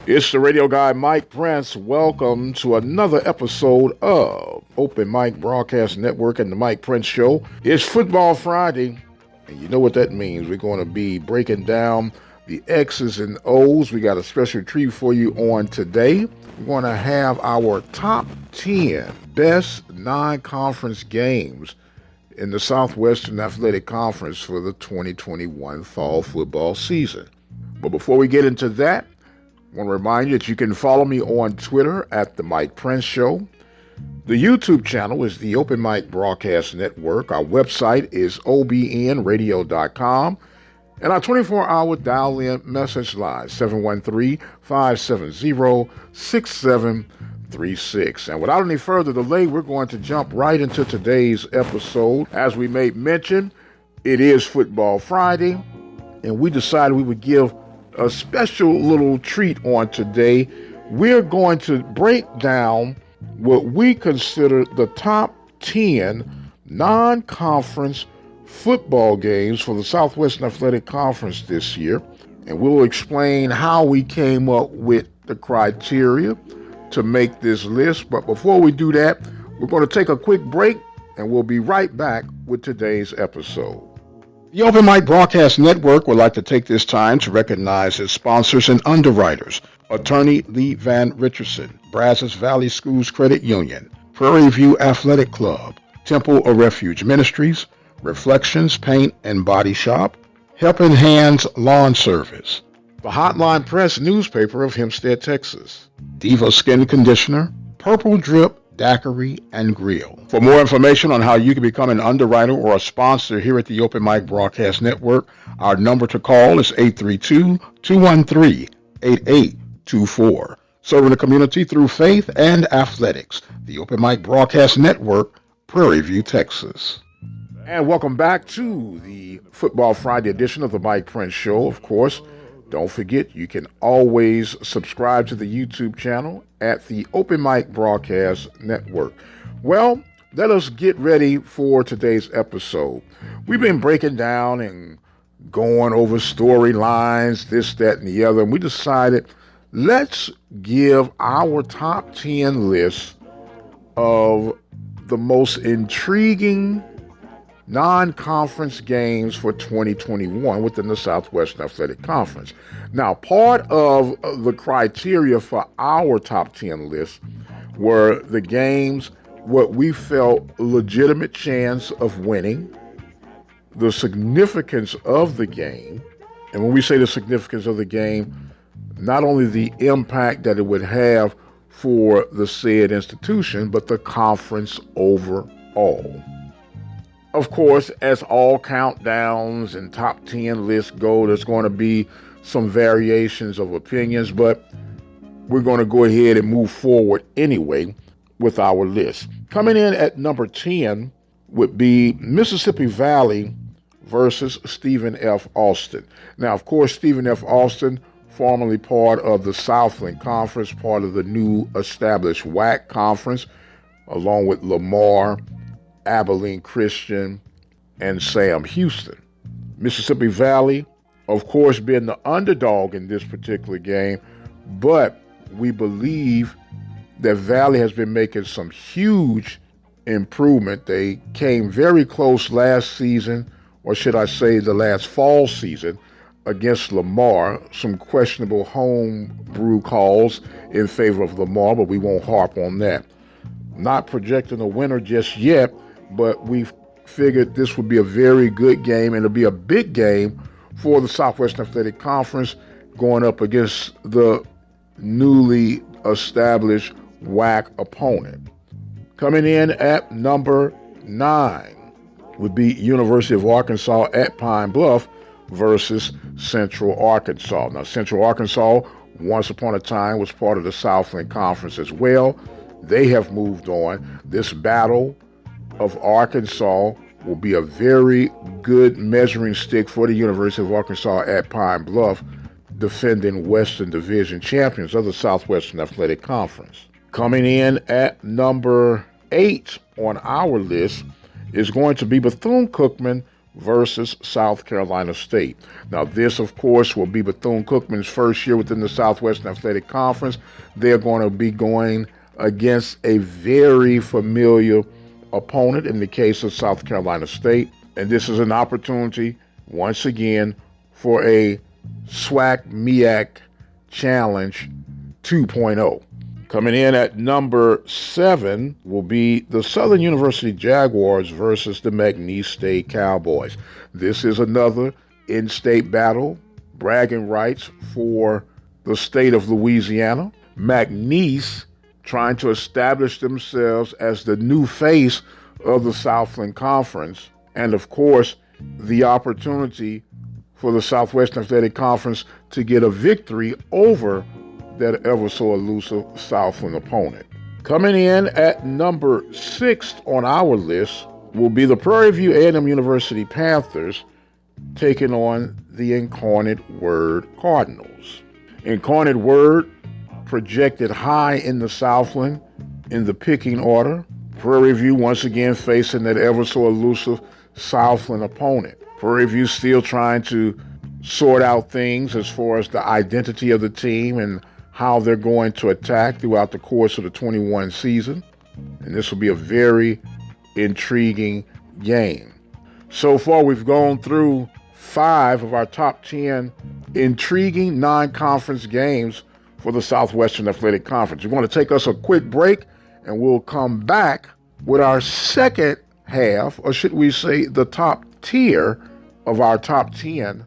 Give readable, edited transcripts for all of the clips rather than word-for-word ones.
It's the radio guy, Mike Prince. Welcome to another episode of Open Mic Broadcast Network and the Mike Prince Show. It's Football Friday, and you know what that means. We're going to be breaking down the X's and O's. We got a special treat for you on today. We're going to have our top 10 best non-conference games in the Southwestern Athletic Conference for the 2021 fall football season. But before we get into that, I want to remind you that you can follow me on Twitter at The Mike Prince Show. The YouTube channel is the Open Mic Broadcast Network. Our website is obnradio.com. And our 24-hour dial-in message line, 713-570-6736. And without any further delay, we're going to jump right into today's episode. As we made mention, it is Football Friday, and we decided we would give a special little treat on today. We're going to break down what we consider the top 10 non-conference football games for the Southwestern Athletic Conference this year. And we'll explain how we came up with the criteria to make this list. But before we do that, we're going to take a quick break, and we'll be right back with today's episode. The Open Mic Broadcast Network would like to take this time to recognize its sponsors and underwriters: Attorney Lee Van Richardson, Brazos Valley Schools Credit Union, Prairie View Athletic Club, Temple of Refuge Ministries, Reflections Paint and Body Shop, Helping Hands Lawn Service, the Hotline Press newspaper of Hempstead, Texas, Diva Skin Conditioner, Purple Drip Daiquiri and Grill. For more information on how you can become an underwriter or a sponsor here at the Open Mic Broadcast Network, our number to call is 832-213-8824. Serving the community through faith and athletics. The Open Mic Broadcast Network, Prairie View, Texas. And welcome back to the Football Friday edition of the Mike Prince Show. Of course, don't forget, you can always subscribe to the YouTube channel at the Open Mic Broadcast Network. Well, let us get ready for today's episode. We've been breaking down and going over storylines, this, that, and the other, and we decided let's give our top 10 list of the most intriguing non-conference games for 2021 within the Southwestern Athletic Conference. Now, part of the criteria for our top 10 list were the games what we felt legitimate chance of winning, the significance of the game, and when we say the significance of the game, not only the impact that it would have for the said institution, but the conference overall. Of course, as all countdowns and top 10 lists go, there's going to be some variations of opinions, but we're going to go ahead and move forward anyway with our list. Coming in at number 10 would be Mississippi Valley versus Stephen F. Alston. Now, of course, Stephen F. Alston, formerly part of the Southland Conference, part of the new established WAC Conference, along with Lamar, Abilene Christian, and Sam Houston. Mississippi Valley, of course, being the underdog in this particular game, but we believe that Valley has been making some huge improvement. They came very close last season, or should I say the last fall season, against Lamar. Some questionable home brew calls in favor of Lamar, but we won't harp on that. Not projecting a winner just yet, but we figured this would be a very good game, and it'll be a big game for the Southwestern Athletic Conference going up against the newly established WAC opponent. Coming in at number 9 would be University of Arkansas at Pine Bluff versus Central Arkansas. Now, Central Arkansas, once upon a time, was part of the Southland Conference as well. They have moved on. This battle of Arkansas will be a very good measuring stick for the University of Arkansas at Pine Bluff, defending Western Division champions of the Southwestern Athletic Conference. Coming in at number 8 on our list is going to be Bethune-Cookman versus South Carolina State. Now, this, of course, will be Bethune-Cookman's first year within the Southwestern Athletic Conference. They're going to be going against a very familiar opponent in the case of South Carolina State. And this is an opportunity, once again, for a SWAC MEAC Challenge 2.0. Coming in at number 7 will be the Southern University Jaguars versus the Mcneese State Cowboys. This is another in-state battle, bragging rights for the state of Louisiana. Mcneese trying to establish themselves as the new face of the Southland Conference, and of course, the opportunity for the Southwestern Athletic Conference to get a victory over that ever so elusive Southland opponent. Coming in at number 6 on our list will be the Prairie View A&M University Panthers taking on the Incarnate Word Cardinals. Incarnate Word projected high in the Southland in the picking order. Prairie View once again facing that ever so elusive Southland opponent. Prairie View still trying to sort out things as far as the identity of the team and how they're going to attack throughout the course of the 21 season. And this will be a very intriguing game. So far, we've gone through 5 of our top 10 intriguing non-conference games for the Southwestern Athletic Conference. We're going to take us a quick break, and we'll come back with our second half, or should we say the top tier of our top 10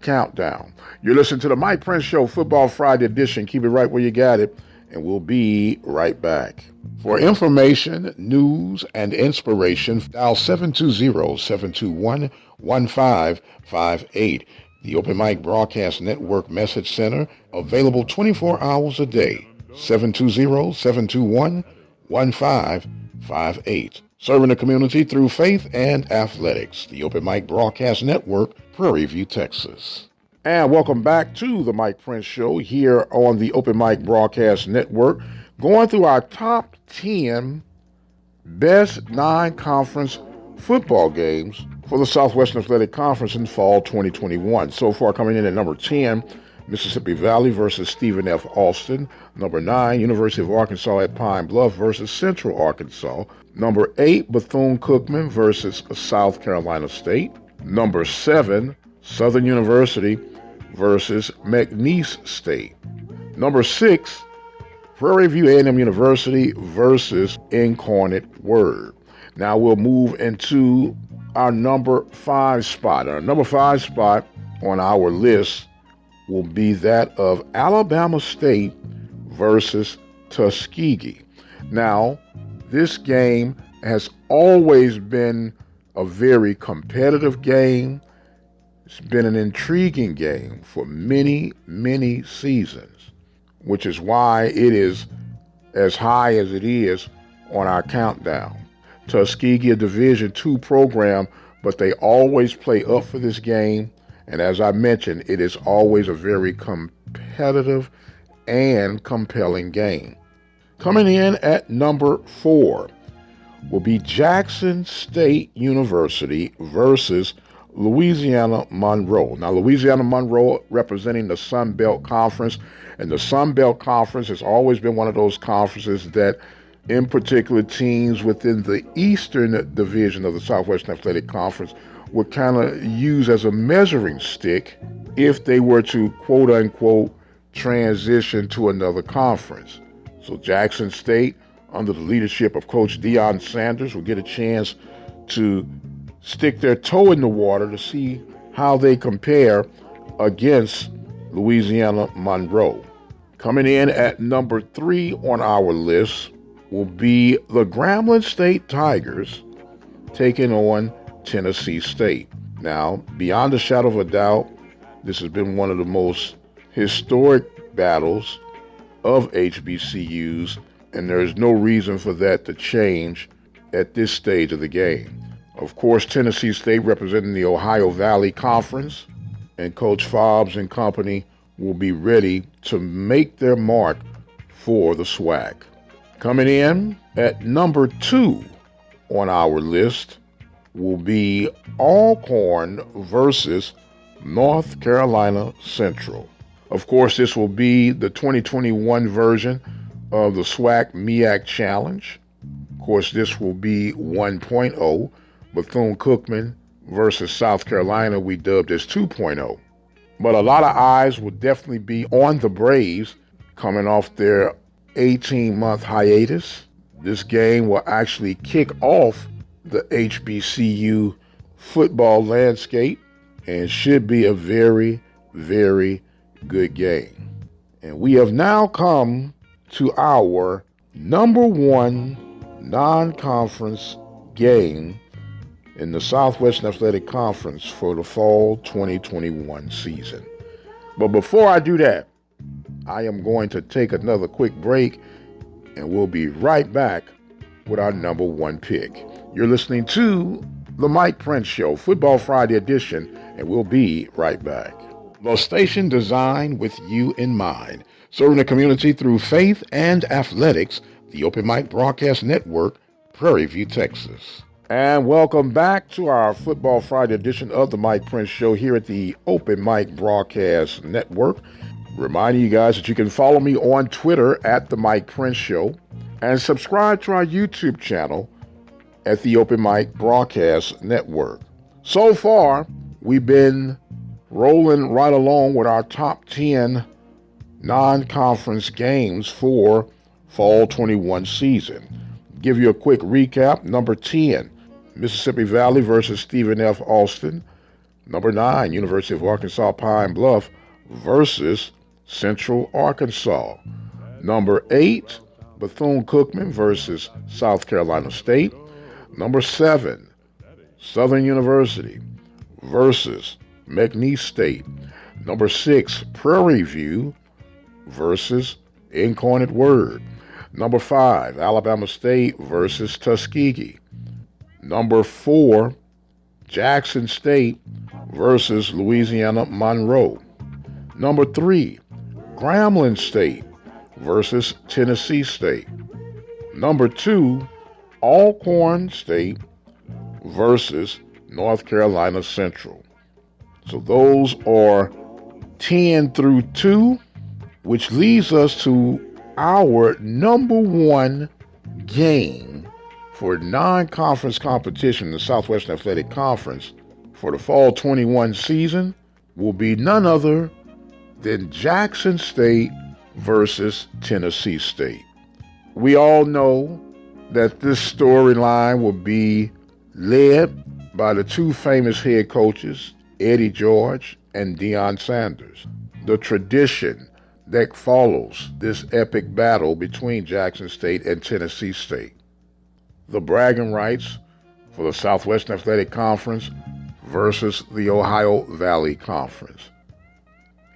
countdown. You're listening to the Mike Prince Show Football Friday edition. Keep it right where you got it, and we'll be right back. For information, news, and inspiration, dial 720-721-1558. The Open Mic Broadcast Network Message Center, available 24 hours a day, 720-721-1558. Serving the community through faith and athletics. The Open Mic Broadcast Network, Prairie View, Texas. And welcome back to the Mike Prince Show here on the Open Mic Broadcast Network, going through our top 10 best non-conference football games for the Southwestern Athletic Conference in fall 2021. So far, coming in at number 10, Mississippi Valley versus Stephen F. Alston. Number 9, University of Arkansas at Pine Bluff versus Central Arkansas. Number 8, Bethune-Cookman versus South Carolina State. Number 7, Southern University versus Mcneese State. Number 6, Prairie View A&M University versus Incarnate Word. Now we'll move into our number 5 spot. Our number 5 spot on our list will be that of Alabama State versus Tuskegee. Now, this game has always been a very competitive game. It's been an intriguing game for many, many seasons, which is why it is as high as it is on our countdown. Tuskegee, a Division II program, but they always play up for this game. And as I mentioned, it is always a very competitive and compelling game. Coming in at number 4 will be Jackson State University versus Louisiana Monroe. Now, Louisiana Monroe representing the Sun Belt Conference, and the Sun Belt Conference has always been one of those conferences that, in particular, teams within the Eastern Division of the Southwestern Athletic Conference would kind of use as a measuring stick if they were to, quote-unquote, transition to another conference. So Jackson State, under the leadership of Coach Deion Sanders, will get a chance to stick their toe in the water to see how they compare against Louisiana Monroe. Coming in at number 3 on our list will be the Grambling State Tigers taking on Tennessee State. Now, beyond a shadow of a doubt, this has been one of the most historic battles of HBCUs, and there is no reason for that to change at this stage of the game. Of course, Tennessee State representing the Ohio Valley Conference, and Coach Fobbs and company will be ready to make their mark for the SWAC. Coming in at number 2 on our list will be Alcorn versus North Carolina Central. Of course, this will be the 2021 version of the SWAC MEAC Challenge. Of course, this will be 1.0. Bethune-Cookman versus South Carolina, we dubbed as 2.0. But a lot of eyes will definitely be on the Braves coming off their 18-month hiatus. This game will actually kick off the HBCU football landscape and should be a very, very good game. And we have now come to our number one non-conference game in the Southwestern Athletic Conference for the fall 2021 season. But before I do that, I am going to take another quick break, and we'll be right back with our number one pick. You're listening to The Mike Prince Show, Football Friday edition, and we'll be right back. The station designed with you in mind, serving the community through faith and athletics, the Open Mic Broadcast Network, Prairie View, Texas. And welcome back to our Football Friday edition of The Mike Prince Show here at the Open Mic Broadcast Network. Reminding you guys that you can follow me on Twitter at The Mike Prince Show and subscribe to our YouTube channel at the Open Mic Broadcast Network. So far, we've been rolling right along with our top 10 non-conference games for fall 21 season. Give you a quick recap. Number 10, Mississippi Valley versus Stephen F. Alston. Number 9, University of Arkansas Pine Bluff versus Central Arkansas. Number 8, Bethune-Cookman versus South Carolina State. Number 7, Southern University versus Mcneese State. Number 6, Prairie View versus Incarnate Word. Number 5, Alabama State versus Tuskegee. Number 4, Jackson State versus Louisiana Monroe. Number 3, Grambling State versus Tennessee State. Number 2, Alcorn State versus North Carolina Central. So those are 10 through 2, which leads us to our number one game for non-conference competition in the Southwestern Athletic Conference for the fall 21 season will be none other than Jackson State versus Tennessee State. We all know that this storyline will be led by the two famous head coaches, Eddie George and Deion Sanders. The tradition that follows this epic battle between Jackson State and Tennessee State. The bragging rights for the Southwestern Athletic Conference versus the Ohio Valley Conference.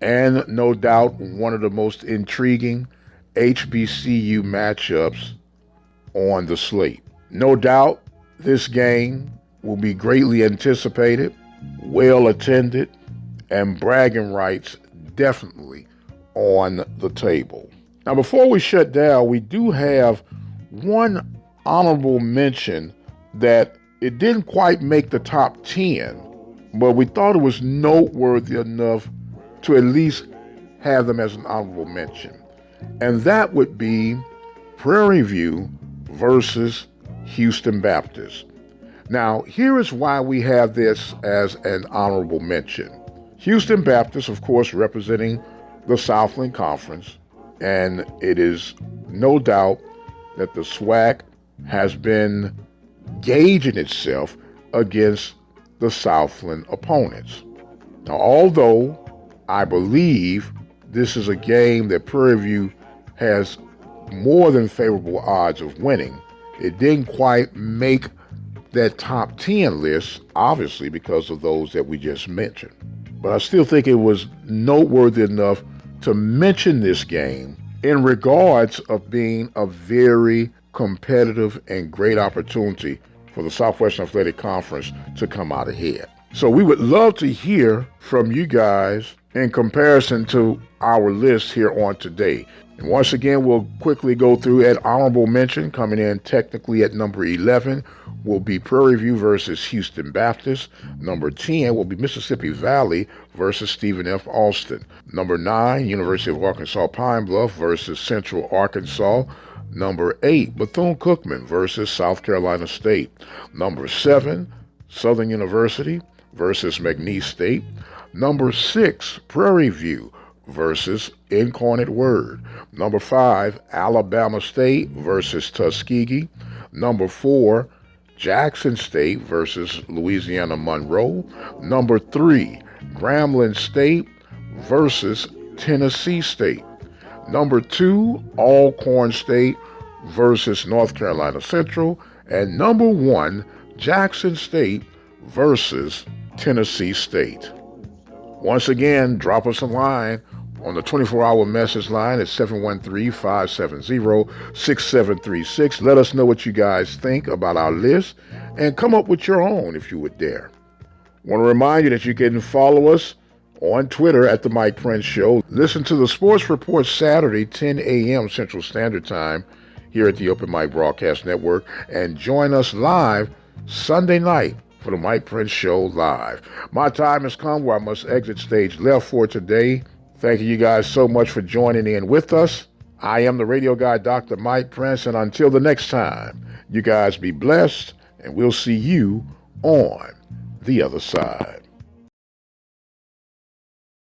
And no doubt one of the most intriguing HBCU matchups on the slate. No doubt this game will be greatly anticipated, well attended, and bragging rights definitely on the table. Now, before we shut down, we do have one honorable mention that it didn't quite make the top 10, but we thought it was noteworthy enough to at least have them as an honorable mention. And that would be Prairie View versus Houston Baptist. Now, here is why we have this as an honorable mention. Houston Baptist, of course, representing the Southland Conference, and it is no doubt that the SWAC has been gauging itself against the Southland opponents. Now, although I believe this is a game that Prairie View has more than favorable odds of winning, it didn't quite make that top 10 list, obviously because of those that we just mentioned. But I still think it was noteworthy enough to mention this game in regards of being a very competitive and great opportunity for the Southwestern Athletic Conference to come out ahead. So we would love to hear from you guys in comparison to our list here on today. And once again, we'll quickly go through at honorable mention. Coming in technically at number 11 will be Prairie View versus Houston Baptist. Number 10 will be Mississippi Valley versus Stephen F. Alston. Number 9, University of Arkansas Pine Bluff versus Central Arkansas. Number 8, Bethune-Cookman versus South Carolina State. Number 7, Southern University versus Mcneese State. Number 6, Prairie View versus Incarnate Word. Number 5, Alabama State versus Tuskegee. Number 4, Jackson State versus Louisiana Monroe. Number 3, Grambling State versus Tennessee State. Number 2, Alcorn State versus North Carolina Central. And number 1, Jackson State versus Tennessee State. Once again, drop us a line on the 24-hour message line at 713-570-6736. Let us know what you guys think about our list and come up with your own if you would dare. I want to remind you that you can follow us on Twitter at The Mike Prince Show. Listen to the Sports Report Saturday, 10 a.m. Central Standard Time here at the Open Mic Broadcast Network, and join us live Sunday night for The Mike Prince Show Live. My time has come where I must exit stage left for today. Thank you guys so much for joining in with us. I am the radio guy, Dr. Mike Prince, and until the next time, you guys be blessed, and we'll see you on the other side.